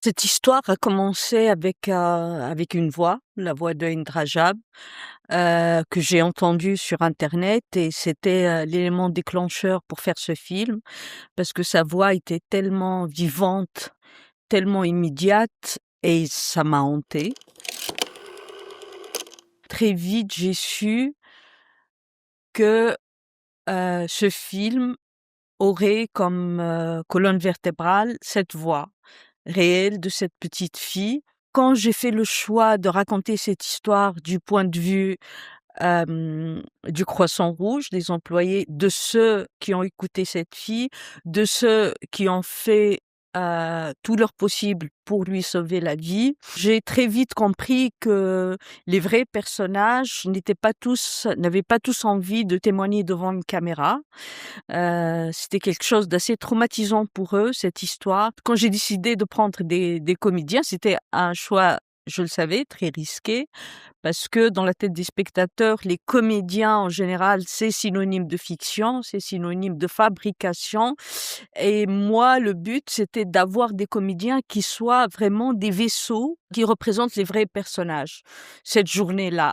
Cette histoire a commencé avec une voix, la voix de Indra Jab, que j'ai entendue sur internet et c'était, l'élément déclencheur pour faire ce film parce que sa voix était tellement vivante, tellement immédiate et ça m'a hantée. Très vite, j'ai su que, ce film aurait comme, colonne vertébrale cette voix réelle de cette petite fille. Quand j'ai fait le choix de raconter cette histoire du point de vue, du Croissant Rouge, des employés, de ceux qui ont écouté cette fille, de ceux qui ont fait, tout leur possible pour lui sauver la vie, j'ai très vite compris que les vrais personnages n'avaient pas tous envie de témoigner devant une caméra. C'était quelque chose d'assez traumatisant pour eux, cette histoire. Quand j'ai décidé de prendre des comédiens, c'était un choix, je le savais, très risqué, parce que dans la tête des spectateurs, les comédiens, en général, c'est synonyme de fiction, c'est synonyme de fabrication. Et moi, le but, c'était d'avoir des comédiens qui soient vraiment des vaisseaux qui représentent les vrais personnages, cette journée-là.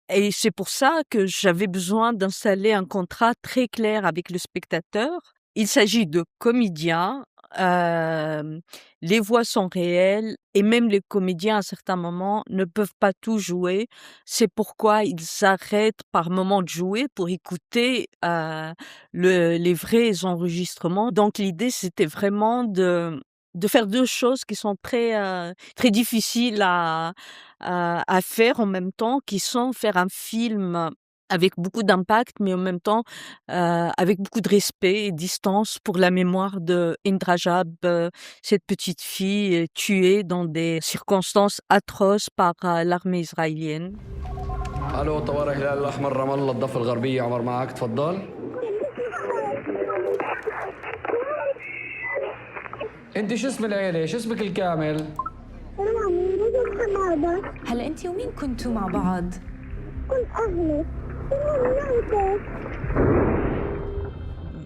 Et c'est pour ça que j'avais besoin d'installer un contrat très clair avec le spectateur. Il s'agit de comédiens, hem, les voix sont réelles et même les comédiens, à certains moments, ne peuvent pas tout jouer. C'est pourquoi ils s'arrêtent par moment de jouer pour écouter, les vrais enregistrements. Donc l'idée, c'était vraiment de faire 2 choses qui sont très difficiles à faire en même temps, qui sont faire un film avec beaucoup d'impact, mais en même temps, avec beaucoup de respect et distance pour la mémoire de Indra Jab, cette petite fille, tuée dans des circonstances atroces par, l'armée israélienne. الو طوارئ الهلال الاحمر رام الله الضفه الغربيه عمر معك تفضل. انت شو اسم العيله شو اسمك الكامل؟ هلا انت ومين كنتوا مع بعض؟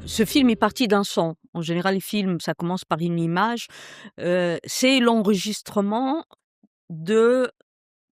Ce film est parti d'un son. En général, les films, ça commence par une image. C'est l'enregistrement de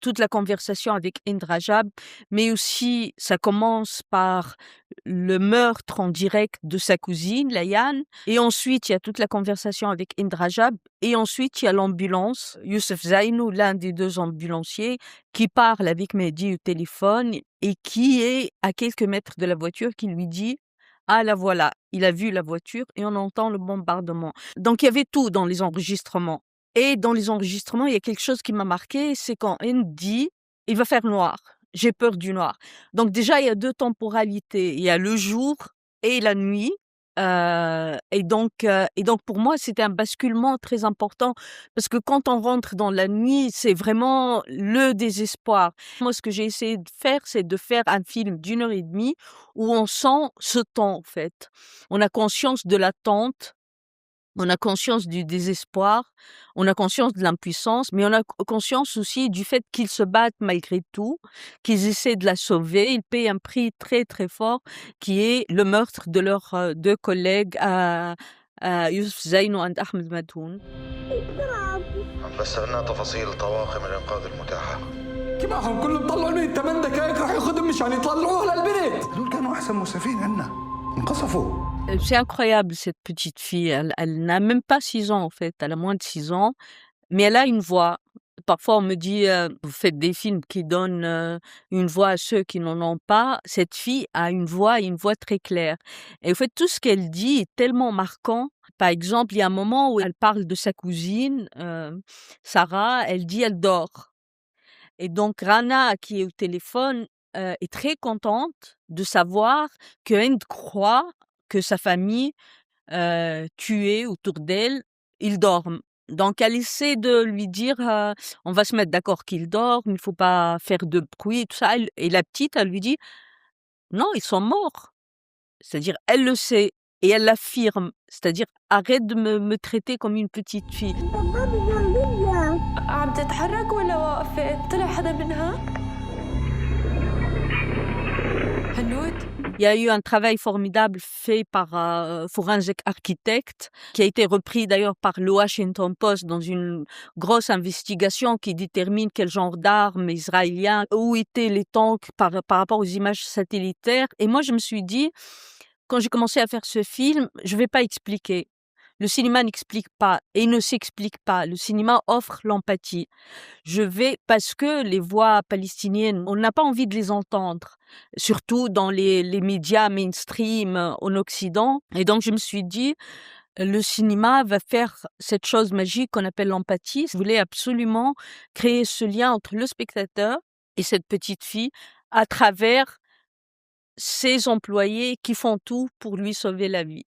toute la conversation avec Indra Jab, mais aussi ça commence par le meurtre en direct de sa cousine, Layan, et ensuite il y a toute la conversation avec Indra Jab, et ensuite il y a l'ambulance, Youssef Zainou, l'un des 2 ambulanciers, qui parle avec Mehdi au téléphone et qui est à quelques mètres de la voiture, qui lui dit: «Ah la voilà». Il a vu la voiture et on entend le bombardement. Donc il y avait tout dans les enregistrements. Et dans les enregistrements, il y a quelque chose qui m'a marqué, c'est quand N dit: «Il va faire noir, j'ai peur du noir». Donc déjà, il y a 2 temporalités. Il y a le jour et la nuit, et donc pour moi, c'était un basculement très important parce que quand on rentre dans la nuit, c'est vraiment le désespoir. Moi, ce que j'ai essayé de faire, c'est de faire un film d'1 heure et demie où on sent ce temps, en fait. On a conscience de l'attente, on a conscience du désespoir, on a conscience de l'impuissance, mais on a conscience aussi du fait qu'ils se battent malgré tout, qu'ils essaient de la sauver. Ils payent un prix très, très fort qui est le meurtre de leurs, 2 collègues, Youssef Zaino et Ahmed Madoun. بس عنا تفاصيل طواقم الإنقاذ المتاحة. كيفهم كلهم طلعوا من 8 دقائق راح ياخذهم مشان يطلعوه للبيت. هذول كانوا أحسن مسعفين عنا انقصفوا. C'est incroyable cette petite fille, elle n'a même pas 6 ans en fait, elle a moins de 6 ans, mais elle a une voix. Parfois on me dit, «Vous faites des films qui donnent, une voix à ceux qui n'en ont pas». Cette fille a une voix et une voix très claire et en fait tout ce qu'elle dit est tellement marquant. Par exemple, il y a un moment où elle parle de sa cousine, Sarah, elle dit: «Elle dort». Et donc Rana, qui est au téléphone, est très contente de savoir que Hind croit que sa famille, tuée autour d'elle, ils dorment. Donc elle essaie de lui dire, «On va se mettre d'accord qu'ils dorment, il ne faut pas faire de bruit», tout ça. Et la petite, elle lui dit: «Non, ils sont morts». C'est-à-dire, elle le sait et elle l'affirme. C'est-à-dire: «Arrête de me traiter comme une petite fille». عم تتحرك ولا واقفة؟ طلع حدا منها؟ هنود Il y a eu un travail formidable fait par Forensic Architect, qui a été repris d'ailleurs par le Washington Post dans une grosse investigation qui détermine quel genre d'armes israéliens, où étaient les tanks par rapport aux images satellitaires. Et moi, je me suis dit, quand j'ai commencé à faire ce film, je vais pas expliquer. Le cinéma n'explique pas et ne s'explique pas. Le cinéma offre l'empathie. Parce que les voix palestiniennes, on n'a pas envie de les entendre, surtout dans les médias mainstream en Occident. Et donc, je me suis dit, le cinéma va faire cette chose magique qu'on appelle l'empathie. Je voulais absolument créer ce lien entre le spectateur et cette petite fille à travers ses employés qui font tout pour lui sauver la vie.